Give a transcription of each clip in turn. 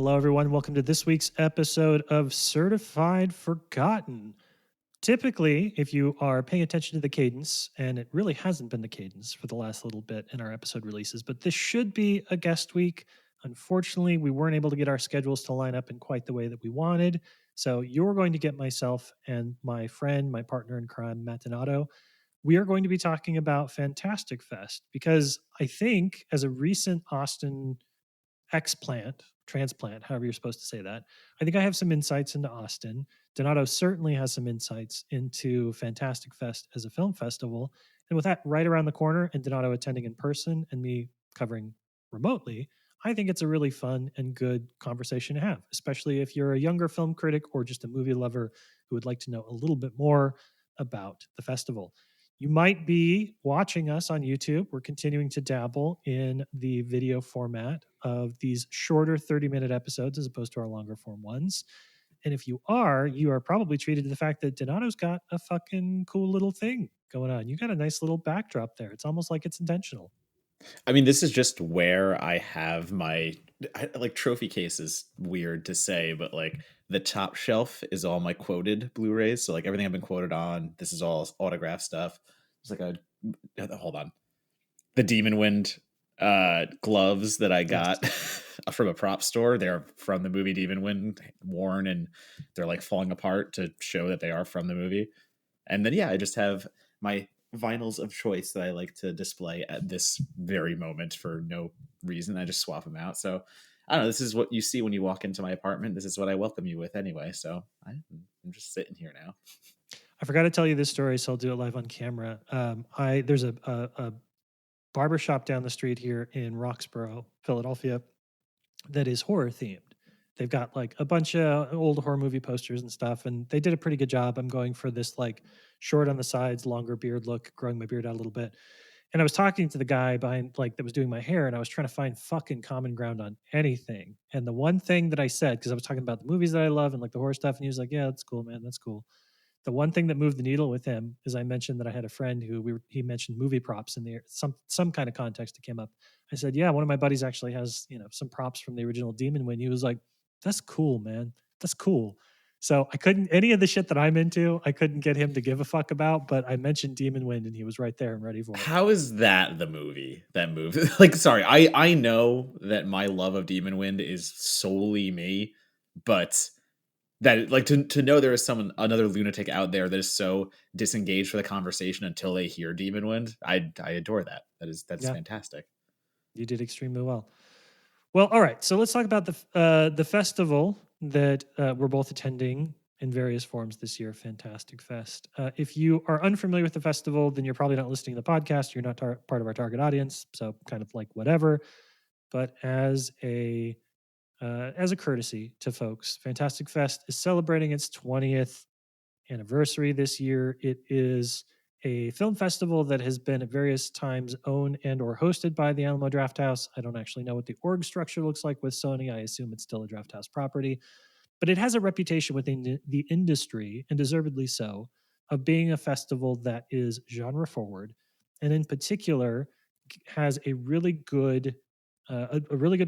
Hello, everyone. Welcome to this week's episode of Certified Forgotten. Typically, if you are paying attention to the cadence, and it really hasn't been the cadence for the last little bit in our episode releases, but this should be a guest week. Unfortunately, we weren't able to get our schedules to line up in quite the way that we wanted. So you're going to get myself and my friend, my partner in crime, Matt Donato. We are going to be talking about Fantastic Fest because I think as a recent Austin transplant, however you're supposed to say that. I think I have some insights into Austin. Donato certainly has some insights into Fantastic Fest as a film festival. And with that right around the corner and Donato attending in person and me covering remotely, I think it's a really fun and good conversation to have, especially if you're a younger film critic or just a movie lover who would like to know a little bit more about the festival. You might be watching us on YouTube. We're continuing to dabble in the video format of these shorter 30-minute episodes as opposed to our longer form ones. And if you are probably treated to the fact that Donato's got a fucking cool little thing going on. You got a nice little backdrop there. It's almost like it's intentional. I mean, this is just where I have like trophy case is weird to say, but like the top shelf is all my quoted Blu-rays. So like everything I've been quoted on, this is all autograph stuff. It's like hold on, the Demon Wind gloves that I got from a prop store. They're from the movie Demon Wind, worn, and they're like falling apart to show that they are from the movie. And then I just have my vinyls of choice that I like to display at this very moment for no reason. I just swap them out. So I don't know. This is what you see when you walk into my apartment. This is what I welcome you with anyway. So I'm just sitting here now. I forgot to tell you this story, so I'll do it live on camera. There's a barbershop down the street here in Roxborough, Philadelphia, that is horror themed. They've got like a bunch of old horror movie posters and stuff, and they did a pretty good job. I'm going for this like short on the sides, longer beard look, growing my beard out a little bit. And I was talking to the guy behind that was doing my hair, and I was trying to find fucking common ground on anything. And the one thing that I said, because I was talking about the movies that I love and like the horror stuff, and he was like, "Yeah, that's cool, man. That's cool." The one thing that moved the needle with him is I mentioned that I had a friend who he mentioned movie props in there, some kind of context that came up. I said, "Yeah, one of my buddies actually has, some props from the original Demon Wind." He was like, "That's cool, man. That's cool." So I couldn't any of the shit that I'm into, I couldn't get him to give a fuck about, but I mentioned Demon Wind and he was right there and ready for it. How is that the movie? That movie? Like, sorry, I know that my love of Demon Wind is solely me, but that like to know there is another lunatic out there that is so disengaged for the conversation until they hear Demon Wind. I adore that. That's Yeah, fantastic. you did extremely well. Well, all right. So let's talk about the festival that we're both attending in various forms this year, Fantastic Fest. If you are unfamiliar with the festival, then you're probably not listening to the podcast. You're not part of our target audience, so kind of like whatever. But as a courtesy to folks, Fantastic Fest is celebrating its 20th anniversary this year. It is a film festival that has been at various times owned and or hosted by the Alamo Drafthouse. I don't actually know what the org structure looks like with Sony. I assume it's still a Drafthouse property, but it has a reputation within the industry, and deservedly so, of being a festival that is genre forward, and in particular has a really good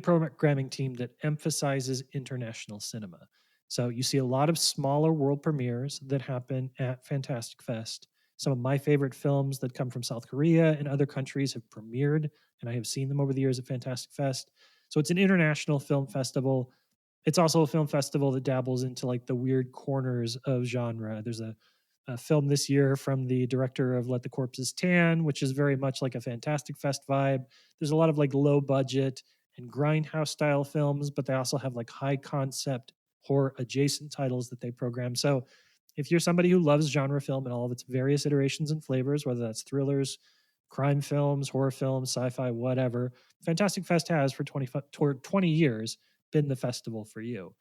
programming team that emphasizes international cinema. So you see a lot of smaller world premieres that happen at Fantastic Fest. Some of my favorite films that come from South Korea and other countries have premiered, and I have seen them over the years at Fantastic Fest. So it's an international film festival. It's also a film festival that dabbles into like the weird corners of genre. There's a film this year from the director of Let the Corpses Tan, which is very much like a Fantastic Fest vibe. There's a lot of like low budget and grindhouse style films, but they also have like high concept horror adjacent titles that they program. So if you're somebody who loves genre film and all of its various iterations and flavors, whether that's thrillers, crime films, horror films, sci-fi, whatever, Fantastic Fest has for 20 years been the festival for you.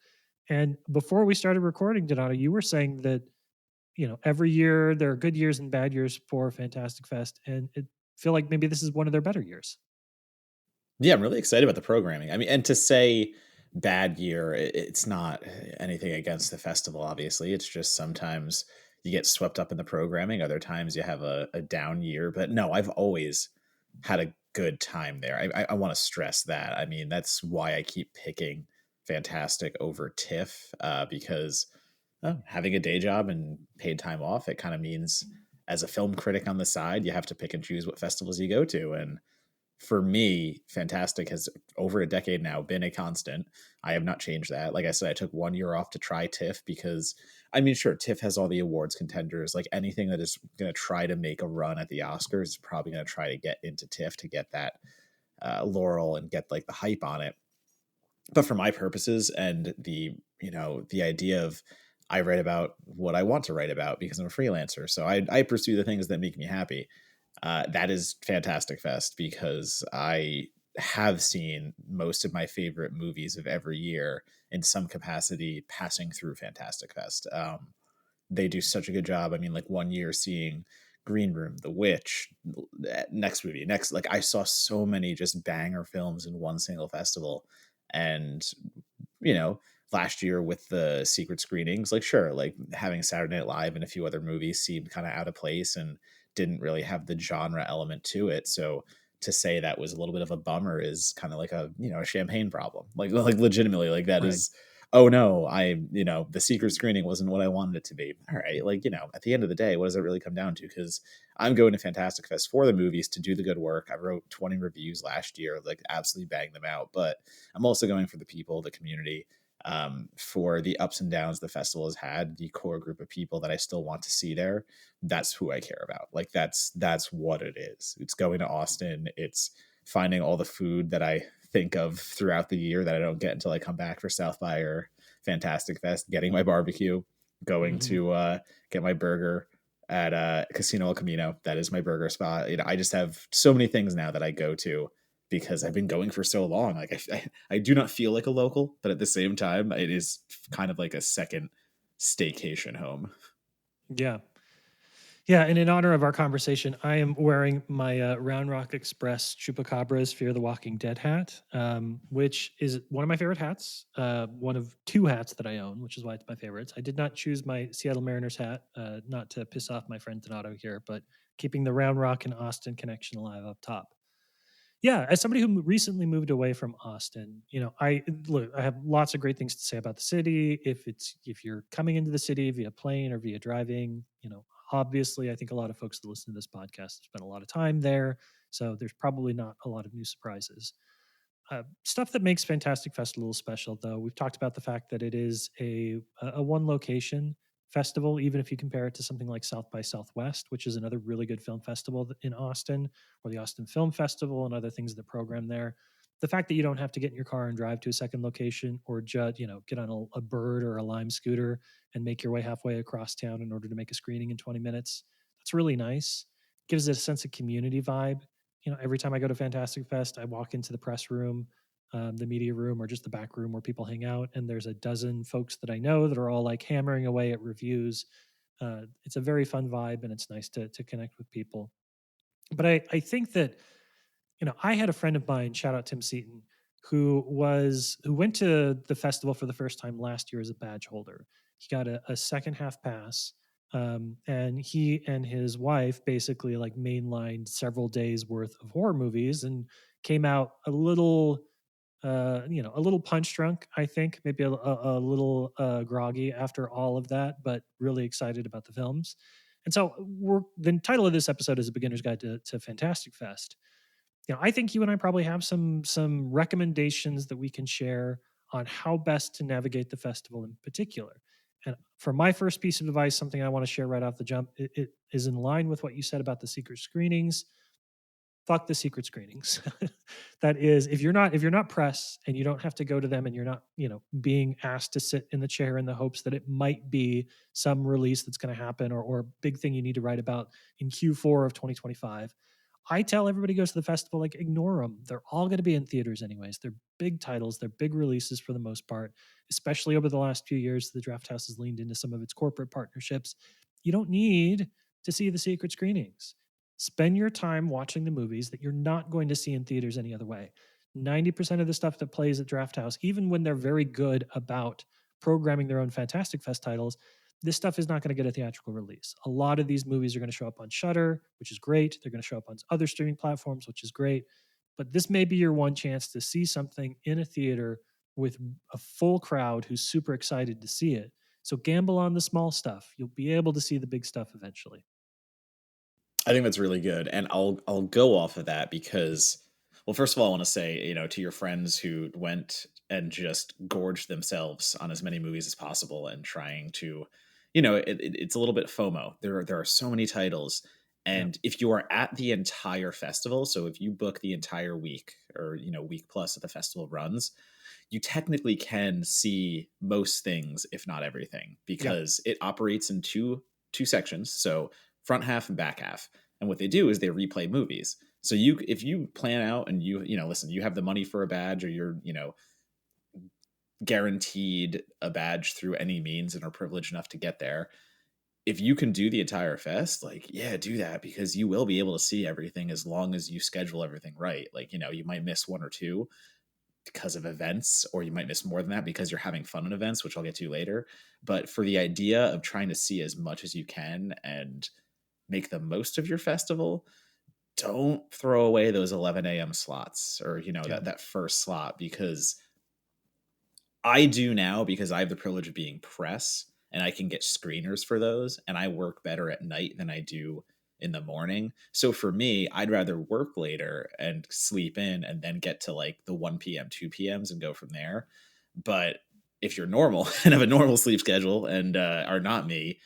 And before we started recording, Donato, you were saying that every year there are good years and bad years for Fantastic Fest, and it feel like maybe this is one of their better years. Yeah, I'm really excited about the programming. I mean, and to say bad year, it's not anything against the festival, obviously. It's just sometimes you get swept up in the programming. Other times you have a down year. But no, I've always had a good time there. I want to stress that. I mean, that's why I keep picking fantastic over TIFF because having a day job and paid time off, it kind of means as a film critic on the side, you have to pick and choose what festivals you go to. And for me, Fantastic has over a decade now been a constant. I have not changed that. Like I said, I took 1 year off to try TIFF because, I mean, sure, TIFF has all the awards contenders. Like anything that is going to try to make a run at the Oscars is probably going to try to get into TIFF to get that laurel and get like the hype on it. But for my purposes and the idea of I write about what I want to write about because I'm a freelancer, so I pursue the things that make me happy. That is Fantastic Fest because I have seen most of my favorite movies of every year in some capacity passing through Fantastic Fest. They do such a good job. I mean, like 1 year seeing Green Room, The Witch, next movie, next, like I saw so many just banger films in one single festival. And, you know, last year with the secret screenings, like, sure, like having Saturday Night Live and a few other movies seemed kind of out of place and didn't really have the genre element to it. So to say that was a little bit of a bummer is kind of like a champagne problem. Like legitimately, like that Right. is, oh no, the secret screening wasn't what I wanted it to be. All right. Like, at the end of the day, what does it really come down to? Because I'm going to Fantastic Fest for the movies to do the good work. I wrote 20 reviews last year, like absolutely banged them out. But I'm also going for the people, the community, for the ups and downs the festival has had, the core group of people that I still want to see there. That's who I care about. Like that's what it is. It's going to Austin. It's finding all the food that I think of throughout the year that I don't get until I come back for South by or Fantastic Fest, getting my barbecue, going Hmm. to get my burger at Casino El Camino. That is my burger spot. I just have so many things now that I go to because I've been going for so long. Like I do not feel like a local, but at the same time, it is kind of like a second staycation home. Yeah. Yeah, and in honor of our conversation, I am wearing my Round Rock Express Chupacabra's Fear the Walking Dead hat, which is one of my favorite hats, one of two hats that I own, which is why it's my favorites. I did not choose my Seattle Mariners hat, not to piss off my friend Donato here, but keeping the Round Rock and Austin connection alive up top. Yeah, as somebody who recently moved away from Austin, I have lots of great things to say about the city. If you're coming into the city via plane or via driving, obviously I think a lot of folks that listen to this podcast have spent a lot of time there, so there's probably not a lot of new surprises. Stuff that makes Fantastic Fest a little special, though, we've talked about the fact that it is a one location festival, even if you compare it to something like South by Southwest, which is another really good film festival in Austin, or the Austin Film Festival and other things that program there. The fact that you don't have to get in your car and drive to a second location, or just get on a bird or a Lime scooter and make your way halfway across town in order to make a screening in 20 minutes. That's really nice. Gives it a sense of community vibe. Every time I go to Fantastic Fest, I walk into the press room, the media room, or just the back room where people hang out, and there's a dozen folks that I know that are all like hammering away at reviews. It's a very fun vibe, and it's nice to connect with people. But I think that I had a friend of mine, shout out Tim Seaton, who went to the festival for the first time last year as a badge holder. He got a second half pass, and he and his wife basically like mainlined several days worth of horror movies and came out a little punch drunk, I think, maybe a little groggy after all of that, but really excited about the films. And so the title of this episode is A Beginner's Guide to Fantastic Fest. I think you and I probably have some recommendations that we can share on how best to navigate the festival in particular. And for my first piece of advice, something I want to share right off the jump, it is in line with what you said about the secret screenings. Fuck the secret screenings. That is, if you're not press and you don't have to go to them and you're not being asked to sit in the chair in the hopes that it might be some release that's going to happen, or big thing you need to write about in Q4 of 2025. I tell everybody who goes to the festival, like, ignore them. They're all going to be in theaters anyways. They're big titles. They're big releases for the most part, especially over the last few years. The Draft House has leaned into some of its corporate partnerships. You don't need to see the secret screenings. Spend your time watching the movies that you're not going to see in theaters any other way. 90% of the stuff that plays at Draft House, even when they're very good about programming their own Fantastic Fest titles, this stuff is not going to get a theatrical release. A lot of these movies are going to show up on Shudder, which is great. They're going to show up on other streaming platforms, which is great. But this may be your one chance to see something in a theater with a full crowd who's super excited to see it. So gamble on the small stuff. You'll be able to see the big stuff eventually. I think that's really good, and I'll go off of that because, well, first of all, I want to say, to your friends who went and just gorged themselves on as many movies as possible and trying to, it's a little bit FOMO. There are so many titles, Yeah. and if you are at the entire festival, so if you book the entire week or week plus that the festival runs, you technically can see most things, if not everything, Yeah. because it operates in two sections, so front half and back half. And what they do is they replay movies. So if you plan out and listen, you have the money for a badge, or you're guaranteed a badge through any means and are privileged enough to get there. If you can do the entire fest, like, yeah, do that, because you will be able to see everything as long as you schedule everything right. Like, you might miss one or two because of events, or you might miss more than that because you're having fun in events, which I'll get to later. But for the idea of trying to see as much as you can and make the most of your festival, don't throw away those 11 a.m. slots, or Yeah. that first slot, because I do now, because I have the privilege of being press and I can get screeners for those, and I work better at night than I do in the morning. So for me, I'd rather work later and sleep in and then get to like the 1 p.m., 2 p.m.s and go from there. But if you're normal and have a normal sleep schedule and are not me,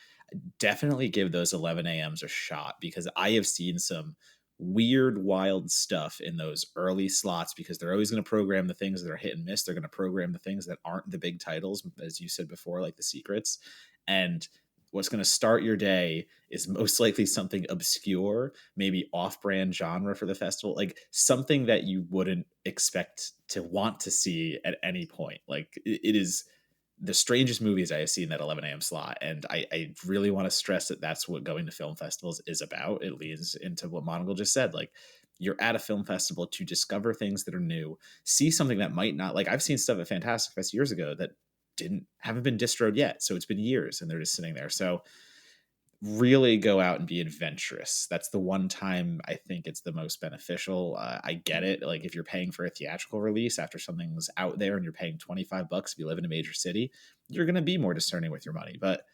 definitely give those 11 a.m.s a shot, because I have seen some weird, wild stuff in those early slots, because they're always going to program the things that are hit and miss. They're going to program the things that aren't the big titles, as you said before, like the secrets. And what's going to start your day is most likely something obscure, maybe off brand genre for the festival, like something that you wouldn't expect to want to see at any point. Like it is the strangest movies I have seen that 11 a.m. slot. And I really want to stress that that's what going to film festivals is about. It leads into what Monocle just said. Like, you're at a film festival to discover things that are new, see something that might not, like, I've seen stuff at Fantastic Fest years ago that haven't been distroed yet. So it's been years and they're just sitting there. So really go out and be adventurous. That's the one time I think it's the most beneficial. I get it. Like, if you're paying for a theatrical release after something's out there and you're paying $25 if you live in a major city, you're going to be more discerning with your money. But,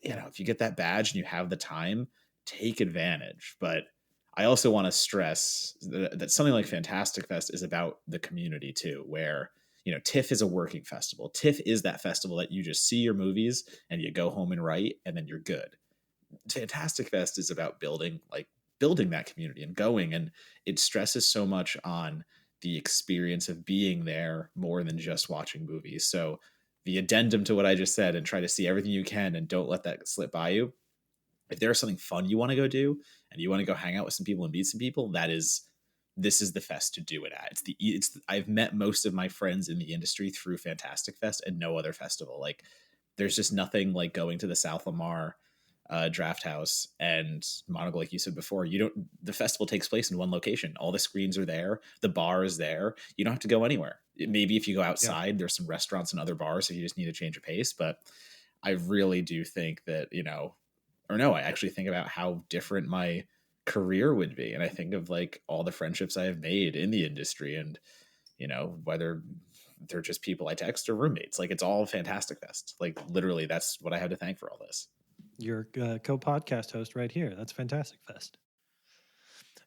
Yeah. if you get that badge and you have the time, take advantage. But I also want to stress that something like Fantastic Fest is about the community too, where, TIFF is a working festival. TIFF is that festival that you just see your movies and you go home and write and then you're good. Fantastic Fest is about building that community and going, and it stresses so much on the experience of being there more than just watching movies. So the addendum to what I just said, and try to see everything you can and don't let that slip by you. If there's something fun you want to go do and you want to go hang out with some people and meet some people, this is the fest to do it at. I've met most of my friends in the industry through Fantastic Fest and no other festival. Like, there's just nothing like going to the South Lamar draft house and Monocle, like you said before. The festival takes place in one location. All the screens are there. The bar is there. You don't have to go anywhere. Maybe if you go Yeah. outside, there's some restaurants and other bars if you just need to change of pace. But I really do think that, or no, I actually think about how different my career would be. And I think of like all the friendships I have made in the industry, and, whether they're just people I text or roommates, like, it's all Fantastic Fest. Like, literally, that's what I have to thank for all this. Your co-podcast host right here. That's Fantastic Fest.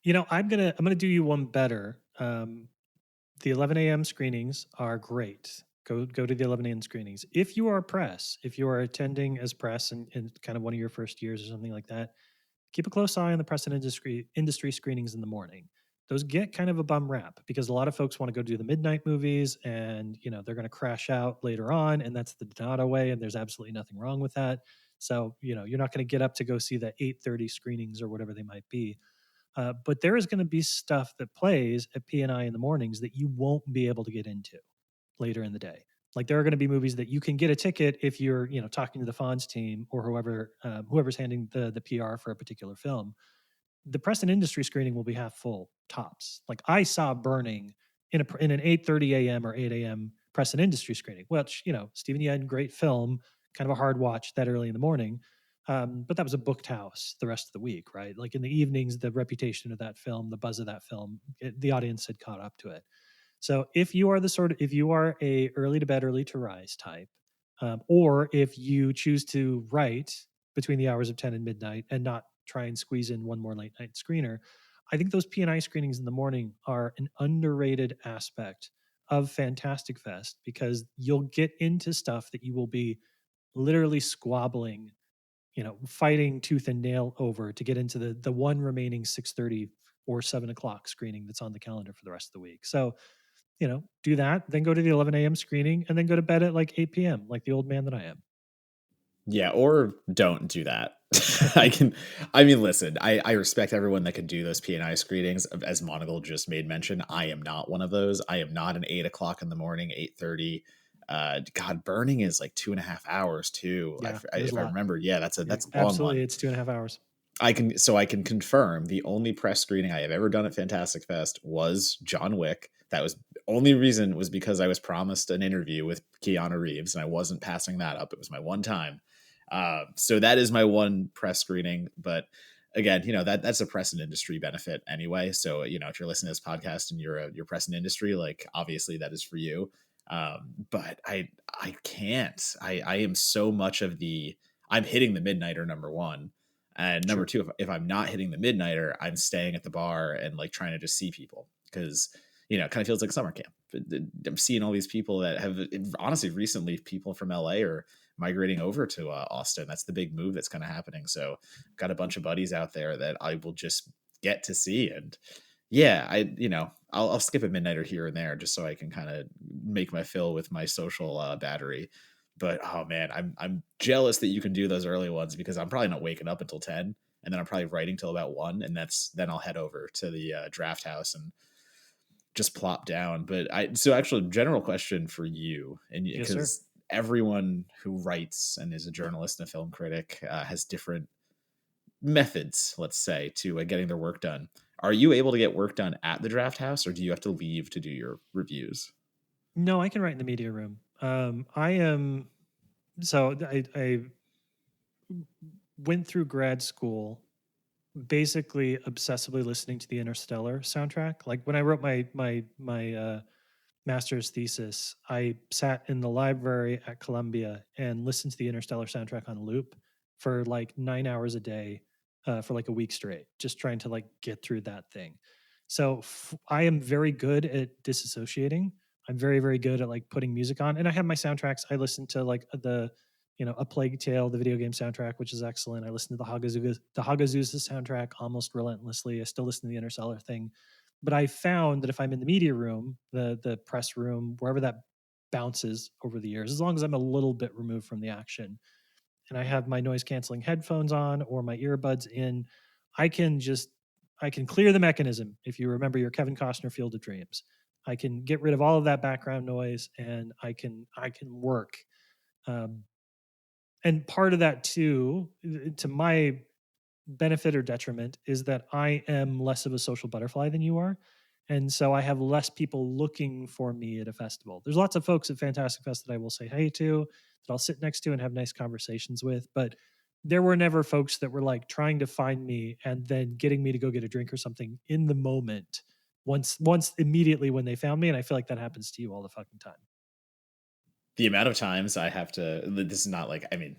I'm gonna do you one better. The 11 a.m. screenings are great. Go to the 11 a.m. screenings. If you are press, if you are attending as press in kind of one of your first years or something like that, keep a close eye on the press and industry screenings in the morning. Those get kind of a bum rap because a lot of folks want to go do the midnight movies, and they're going to crash out later on, and that's the Donato way, and there's absolutely nothing wrong with that. So you're not going to get up to go see the 8:30 screenings or whatever they might be. But there is going to be stuff that plays at P&I in the mornings that you won't be able to get into later in the day. Like, there are going to be movies that you can get a ticket if you're, talking to the Fonz team or whoever's handling the PR for a particular film. The press and industry screening will be half full tops. Like, I saw Burning in an 8:30 a.m. or 8 a.m. press and industry screening, which, Stephen Yen, great film, kind of a hard watch that early in the morning. But that was a booked house the rest of the week, right? Like, in the evenings, the reputation of that film, the buzz of that film, the audience had caught up to it. So if you are a early to bed, early to rise type, or if you choose to write between the hours of 10 and midnight and not try and squeeze in one more late night screener, I think those P&I screenings in the morning are an underrated aspect of Fantastic Fest because you'll get into stuff that you will be literally squabbling, fighting tooth and nail over to get into the one remaining 6:30 or 7 o'clock screening that's on the calendar for the rest of the week. So, do that, then go to the 11 a.m. screening, and then go to bed at like 8 p.m., like the old man that I am. Yeah, or don't do that. I mean, listen, I respect everyone that could do those P&I screenings. As Monagle just made mention, I am not one of those. I am not an 8 o'clock in the morning, 8:30. God, burning is like 2.5 hours too. Yeah, it is a If I lot. remember, yeah, Yeah, that's a long absolutely. one. It's 2.5 hours. I can confirm the only press screening I have ever done at Fantastic Fest was John Wick. That was only reason was because I was promised an interview with Keanu Reeves and I wasn't passing that up. It was my one time. So that is my one press screening. But again, that's a press and industry benefit anyway. So if you're listening to this podcast and you're press and industry, like obviously that is for you. But I can't. I am so much of the I'm hitting the midnighter number one. And number Sure. two, if I'm not hitting the midnighter, I'm staying at the bar and like trying to just see people because it kind of feels like summer camp. I'm seeing all these people that have honestly recently people from LA are migrating over to Austin. That's the big move that's kind of happening. So got a bunch of buddies out there that I will just get to see. And yeah, I'll skip a midnighter here and there just so I can kind of make my fill with my social battery. But oh man, I'm jealous that you can do those early ones because I'm probably not waking up until 10, and then I'm probably writing till about 1, and then I'll head over to the draft house and just plop down. But so actually, general question for you, and Yes, sir. because everyone who writes and is a journalist and a film critic has different methods, let's say, to getting their work done. Are you able to get work done at the draft house, or do you have to leave to do your reviews? No, I can write in the media room. I am so I went through grad school basically obsessively listening to the Interstellar soundtrack. Like when I wrote my master's thesis, I sat in the library at Columbia and listened to the Interstellar soundtrack on loop for like 9 hours a day for like a week straight, just trying to like get through that thing. So I am very good at disassociating. I'm very, very good at like putting music on, and I have my soundtracks. I listen to like A Plague Tale, the video game soundtrack, which is excellent. I listen to the Hagazusa soundtrack almost relentlessly. I still listen to the Interstellar thing, but I found that if I'm in the media room, the press room, wherever that bounces over the years, as long as I'm a little bit removed from the action, and I have my noise canceling headphones on or my earbuds in, I can just I can clear the mechanism. If you remember your Kevin Costner Field of Dreams, I can get rid of all of that background noise, and I can work. Um, and part of that too, to my benefit or detriment, is that I am less of a social butterfly than you are. And so I have less people looking for me at a festival. There's lots of folks at Fantastic Fest that I will say hey to, that I'll sit next to and have nice conversations with. But there were never folks that were like trying to find me and then getting me to go get a drink or something in the moment once immediately when they found me. And I feel like that happens to you all the fucking time. The amount of times I have to, this is not like, I mean,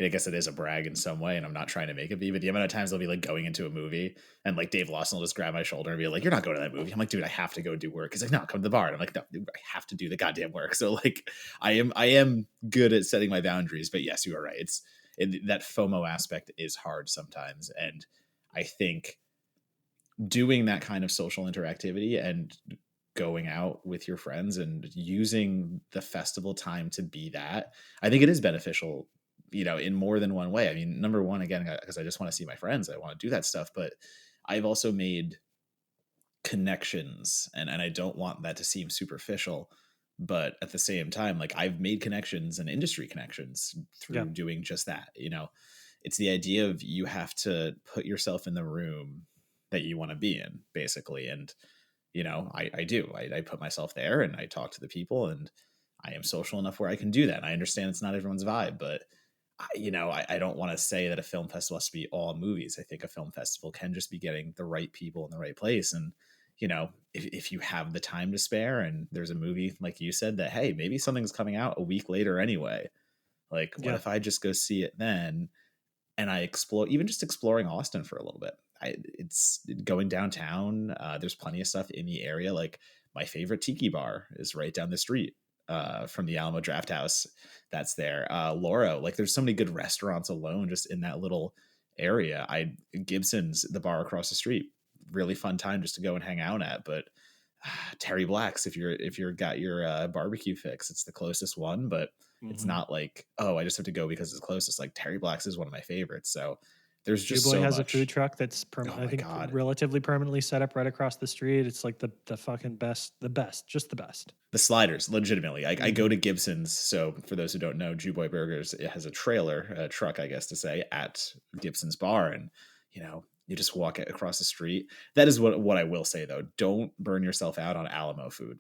I guess it is a brag in some way, and I'm not trying to make it be, but the amount of times I'll be like going into a movie and like Dave Lawson will just grab my shoulder and be like, "You're not going to that movie." I'm like, "Dude, I have to go do work." He's like, "No, come to the bar." And I'm like, "No, dude, I have to do the goddamn work." So like, I am good at setting my boundaries, but yes, you are right. That FOMO aspect is hard sometimes, and I think doing that kind of social interactivity and going out with your friends and using the festival time to be that, I think it is beneficial, in more than one way. I mean, number one, again, because I just want to see my friends, I want to do that stuff, but I've also made connections, and I don't want that to seem superficial, but at the same time, like I've made connections and industry connections Yeah. through doing just that. It's the idea of you have to put yourself in the room that you want to be in, basically. And I do. I put myself there and I talk to the people, and I am social enough where I can do that. And I understand it's not everyone's vibe, but I don't want to say that a film festival has to be all movies. I think a film festival can just be getting the right people in the right place. And if you have the time to spare and there's a movie like you said that, hey, maybe something's coming out a week later anyway. Like, what Yeah. if I just go see it then and I explore, even just exploring Austin for a little bit. It's going downtown. There's plenty of stuff in the area. Like my favorite tiki bar is right down the street from the Alamo Draft House. That's there. Loro, like there's so many good restaurants alone just in that little area. Gibson's, the bar across the street, really fun time just to go and hang out at. But Terry Black's, if you're got your barbecue fix, it's the closest one, but it's Hmm. not like, oh, I just have to go because it's closest. Like Terry Black's is one of my favorites. So there's just Jewboy so has a food much. truck that's Oh I my think god, relatively permanently set up right across the street. It's like the fucking best, the best, just the best. the sliders, legitimately. I go Hmm. to Gibson's. So for those who don't know, Jewboy Burgers, it has a trailer, a truck, I guess to say, at Gibson's bar, and you just walk it across the street. That is what I will say though. Don't burn yourself out on Alamo food,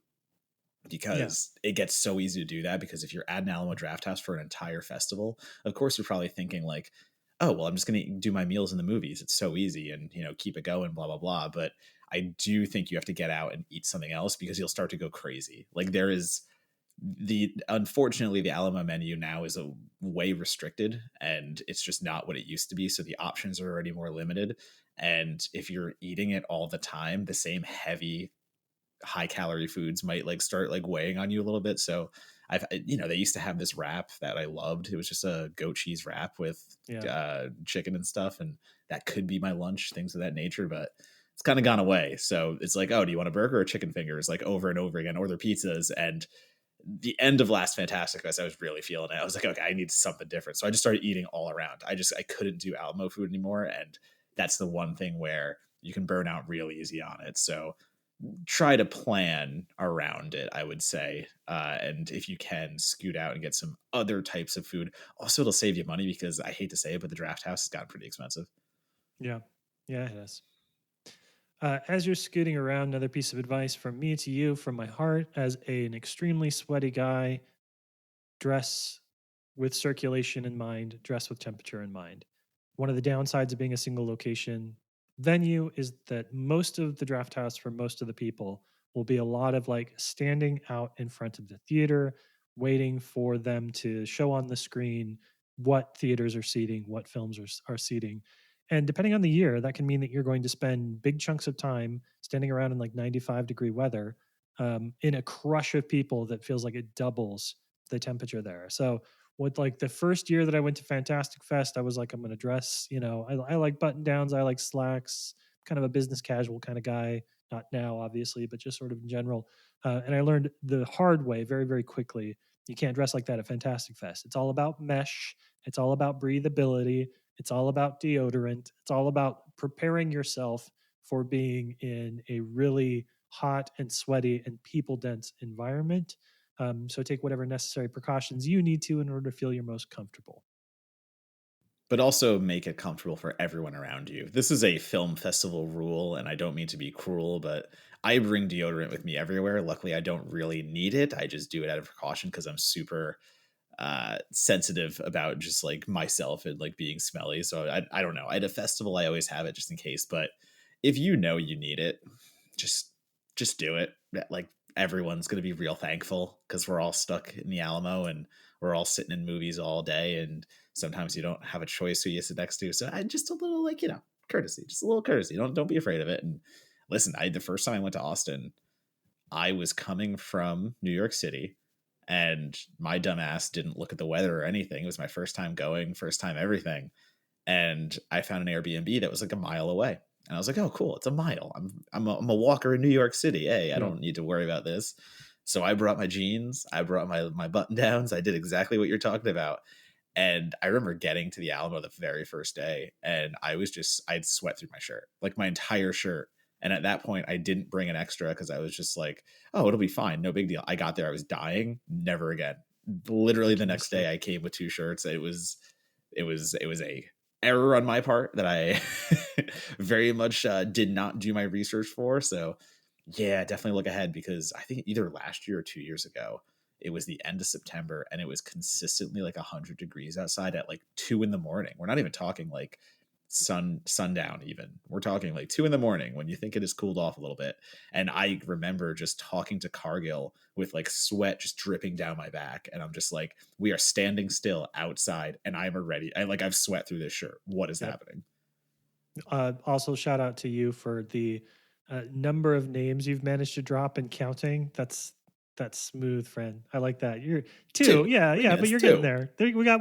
Yeah. because it gets so easy to do that. Because if you're at an Alamo Draft House for an entire festival, of course you're probably thinking like, oh well, I'm just going to do my meals in the movies. It's so easy, and keep it going, blah blah blah. But I do think you have to get out and eat something else because you'll start to go crazy. Like there is the unfortunately the Alamo menu now is a way restricted, and it's just not what it used to be. So the options are already more limited. And if you're eating it all the time, the same heavy high calorie foods might like start like weighing on you a little bit. So they used to have this wrap that I loved. It was just a goat cheese wrap with Yeah. chicken and stuff, and that could be my lunch, things of that nature. But it's kind of gone away. So it's like, oh, do you want a burger or chicken fingers? Like over and over again, or their pizzas. And the end of last Fantastic Fest, I was really feeling it. I was like, okay, I need something different. So I just started eating all around. I couldn't do Alamo food anymore, and that's the one thing where you can burn out real easy on it. So try to plan around it, I would say. And if you can, scoot out and get some other types of food. Also, it'll save you money because I hate to say it, but the draft house has gotten pretty expensive. Yeah. Yeah, it is. As you're scooting around, another piece of advice from me to you, from my heart, as an extremely sweaty guy, dress with circulation in mind, dress with temperature in mind. One of the downsides of being a single location venue is that most of the draft house for most of the people will be a lot of like standing out in front of the theater, waiting for them to show on the screen what theaters are seating, what films are seating. And depending on the year, that can mean that you're going to spend big chunks of time standing around in like 95-degree weather in a crush of people that feels like it doubles the temperature there. So with like the first year that I went to Fantastic Fest, I was like, I'm going to dress, I like button downs. I like slacks, kind of a business casual kind of guy. Not now, obviously, but just sort of in general. And I learned the hard way very, very quickly. You can't dress like that at Fantastic Fest. It's all about mesh. It's all about breathability. It's all about deodorant. It's all about preparing yourself for being in a really hot and sweaty and people dense environment. So take whatever necessary precautions you need to in order to feel your most comfortable. But also make it comfortable for everyone around you. This is a film festival rule, and I don't mean to be cruel, but I bring deodorant with me everywhere. Luckily, I don't really need it. I just do it out of precaution because I'm super sensitive about just like myself and like being smelly. So I don't know. At a festival, I always have it just in case. But if you know you need it, just just do it. Like everyone's gonna be real thankful because we're all stuck in the Alamo and we're all sitting in movies all day, and sometimes you don't have a choice who you sit next to. So I just a little like courtesy, just a little courtesy. Don't be afraid of it. And listen, the first time I went to Austin, I was coming from New York City, and my dumbass didn't look at the weather or anything. It was my first time going, first time everything. And I found an Airbnb that was like a mile away. And I was like, oh, cool. It's a mile. I'm a walker in New York City. Hey, I Yeah. don't need to worry about this. So I brought my jeans. I brought my button downs. I did exactly what you're talking about. And I remember getting to the Alamo the very first day, and I'd sweat through my shirt, like my entire shirt. And at that point, I didn't bring an extra because I was just like, oh, it'll be fine. No big deal. I got there. I was dying. Never again. Literally the Making a next day, mistake. I came with two shirts. It was a error on my part that I very much did not do my research for. So yeah, definitely look ahead because I think either last year or 2 years ago, it was the end of September and it was consistently like 100 degrees outside at like 2 in the morning. We're not even talking like sundown. Even we're talking like 2 in the morning when you think it has cooled off a little bit. And I remember just talking to Cargill with like sweat just dripping down my back, and I'm just like, we are standing still outside, and I'm already I've sweat through this shirt. What is Yep. happening? Also, shout out to you for the number of names you've managed to drop and counting. That's smooth, friend. I like that. You're two, Two. yeah, What do you yeah, mean? but It's you're getting two. there.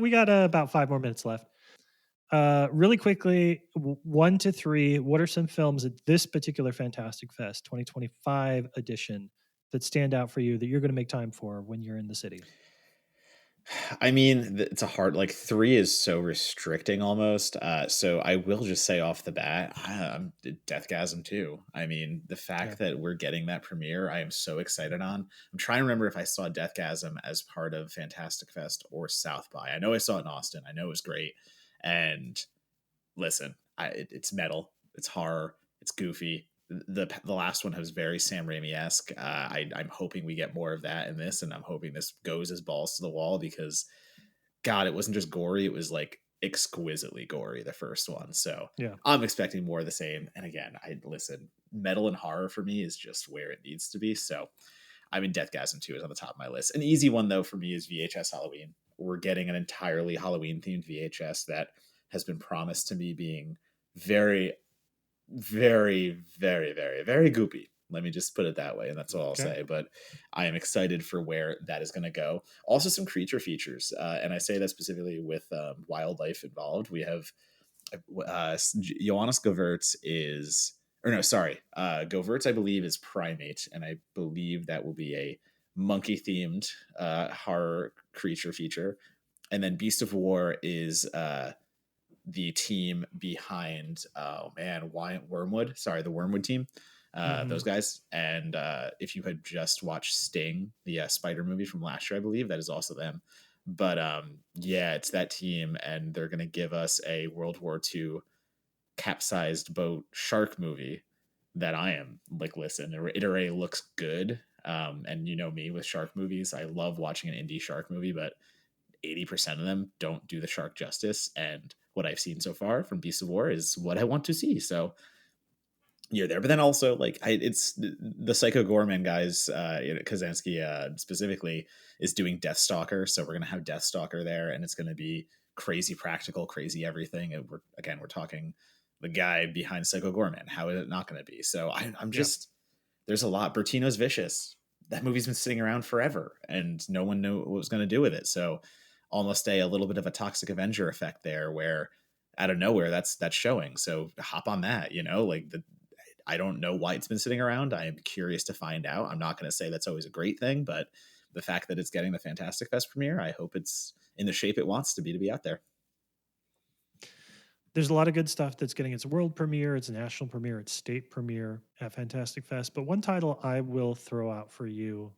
We got about 5 more minutes left. Really quickly, 1 to 3. What are some films at this particular Fantastic Fest 2025 edition that stand out for you that you're going to make time for when you're in the city? I mean, it's a hard, like, 3 is so restricting almost. So I will just say off the bat, I'm Deathgasm 2. I mean, the Yeah. fact that we're getting that premiere, I am so excited on. I'm trying to remember if I saw Deathgasm as part of Fantastic Fest or South by. I know I saw it in Austin. I know it was great. And listen, it's metal, it's horror, it's goofy. The last one was very Sam Raimi esque. I'm hoping we get more of that in this, and I'm hoping this goes as balls to the wall because God, it wasn't just gory; it was like exquisitely gory. The first one, so Yeah. I'm expecting more of the same. And again, I listen. Metal and horror for me is just where it needs to be. So I mean, Deathgasm 2 is on the top of my list. An easy one though for me is VHS Halloween. We're getting an entirely Halloween themed VHS that has been promised to me being very, very goopy. Let me just put it that way, and that's all I'll Okay. say. But I am excited for where that is going to go. Also, some creature features, and I say that specifically with wildlife involved. We have Johannes Govertz is, or no, sorry, Govertz I believe is primate, and I believe that will be a monkey themed horror creature feature. And then Beast of War is the team behind, oh man, Wormwood. Sorry, the Wormwood team. Those Hmm. guys. And if you had just watched Sting, the Spider movie from last year, I believe that is also them. But yeah, it's that team, and they're gonna give us a World War II capsized boat shark movie that I am like, listen, it already looks good. And you know me with shark movies, I love watching an indie shark movie, but 80% of them don't do the shark justice. And what I've seen so far from Beast of War is what I want to see. So you're there. But then also, like, it's the Psycho Gorman guys, Kazansky specifically, is doing Deathstalker. So we're going to have Deathstalker there, and it's going to be crazy practical, crazy everything. And we're talking the guy behind Psycho Gorman. How is it not going to be? So I'm Yeah. just, there's a lot. Bertino's Vicious. That movie's been sitting around forever, and no one knew what was going to do with it. So almost a little bit of a Toxic Avenger effect there, where out of nowhere that's showing. So hop on that, like I don't know why it's been sitting around. I am curious to find out. I'm not going to say that's always a great thing, but the fact that it's getting the Fantastic Fest premiere, I hope it's in the shape it wants to be out there. There's a lot of good stuff that's getting its world premiere, its national premiere, its state premiere at Fantastic Fest. But one title I will throw out for you,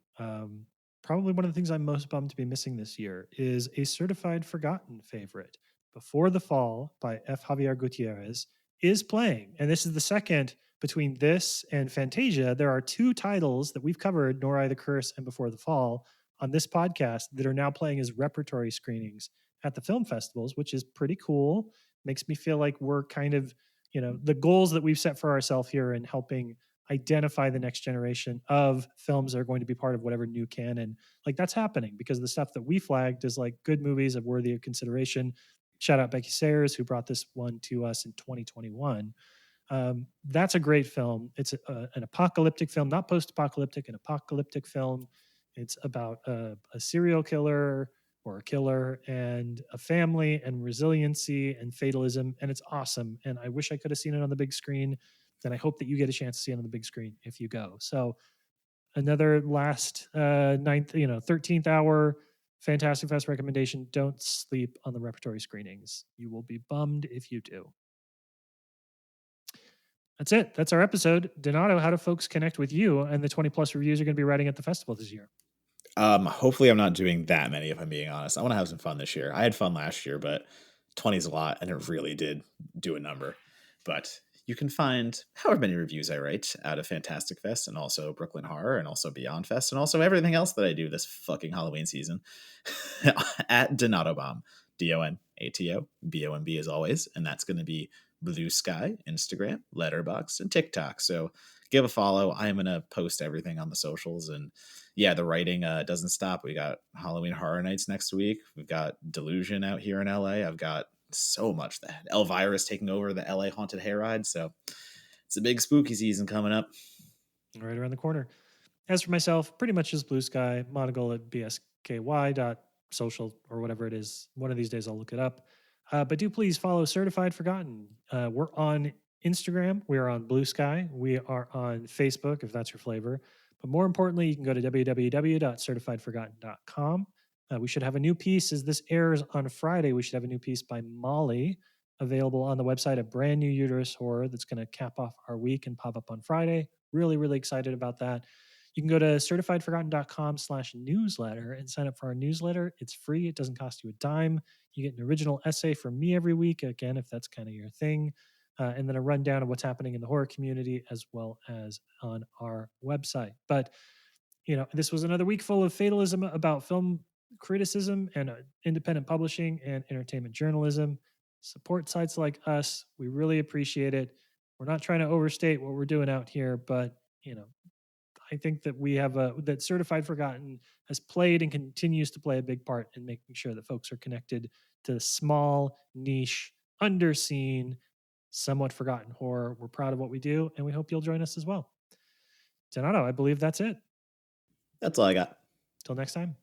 probably one of the things I'm most bummed to be missing this year, is a certified forgotten favorite. Before the Fall by F. Javier Gutierrez is playing. And this is the second between this and Fantasia. There are 2 titles that we've covered, Nor I the Curse and Before the Fall, on this podcast that are now playing as repertory screenings at the film festivals, which is pretty cool. Makes me feel like we're kind of, the goals that we've set for ourselves here in helping identify the next generation of films that are going to be part of whatever new canon, like that's happening because the stuff that we flagged is like good movies of worthy of consideration. Shout out Becky Sayers, who brought this one to us in 2021. That's a great film. It's an apocalyptic film, not post-apocalyptic, an apocalyptic film. It's about a serial killer or a killer and a family and resiliency and fatalism, and it's awesome. And I wish I could have seen it on the big screen. And I hope that you get a chance to see it on the big screen if you go. So another last ninth, 13th hour Fantastic Fest recommendation: don't sleep on the repertory screenings. You will be bummed if you do. That's it. That's our episode. Donato, how do folks connect with you and the 20 plus reviews you're going to be writing at the festival this year? Hopefully I'm not doing that many, if I'm being honest. I want to have some fun this year. I had fun last year, but 20 is a lot, and it really did do a number. But you can find however many reviews I write out of Fantastic Fest, and also Brooklyn Horror, and also Beyond Fest, and also everything else that I do this fucking Halloween season at Donato Bomb, DonatoBomb as always. And that's going to be Blue Sky, Instagram, Letterboxd, and TikTok. So give a follow. I am going to post everything on the socials. And yeah, the writing doesn't stop. We got Halloween Horror Nights next week. We've got Delusion out here in LA. I've got so much that Elvira is taking over the LA Haunted Hayride. So it's a big spooky season coming up. Right around the corner. As for myself, pretty much just Blue Sky, Monagle at bsky.social or whatever it is. One of these days I'll look it up. But do please follow Certified Forgotten. We're on Instagram. We are on Blue Sky. We are on Facebook, if that's your flavor. But more importantly, you can go to www.certifiedforgotten.com. We should have a new piece as this airs on Friday. We should have a new piece by Molly available on the website, a brand new uterus horror that's going to cap off our week and pop up on Friday. Really, really excited about that. You can go to certifiedforgotten.com/newsletter and sign up for our newsletter. It's free. It doesn't cost you a dime. You get an original essay from me every week, again, if that's kind of your thing, and then a rundown of what's happening in the horror community as well as on our website. But, this was another week full of fatalism about film criticism and independent publishing and entertainment journalism. Support sites like us. We really appreciate it. We're not trying to overstate what we're doing out here, but, I think that that Certified Forgotten has played and continues to play a big part in making sure that folks are connected to small, niche, underseen, somewhat forgotten horror. We're proud of what we do, and we hope you'll join us as well. Donato, I believe that's it. That's all I got. Till next time.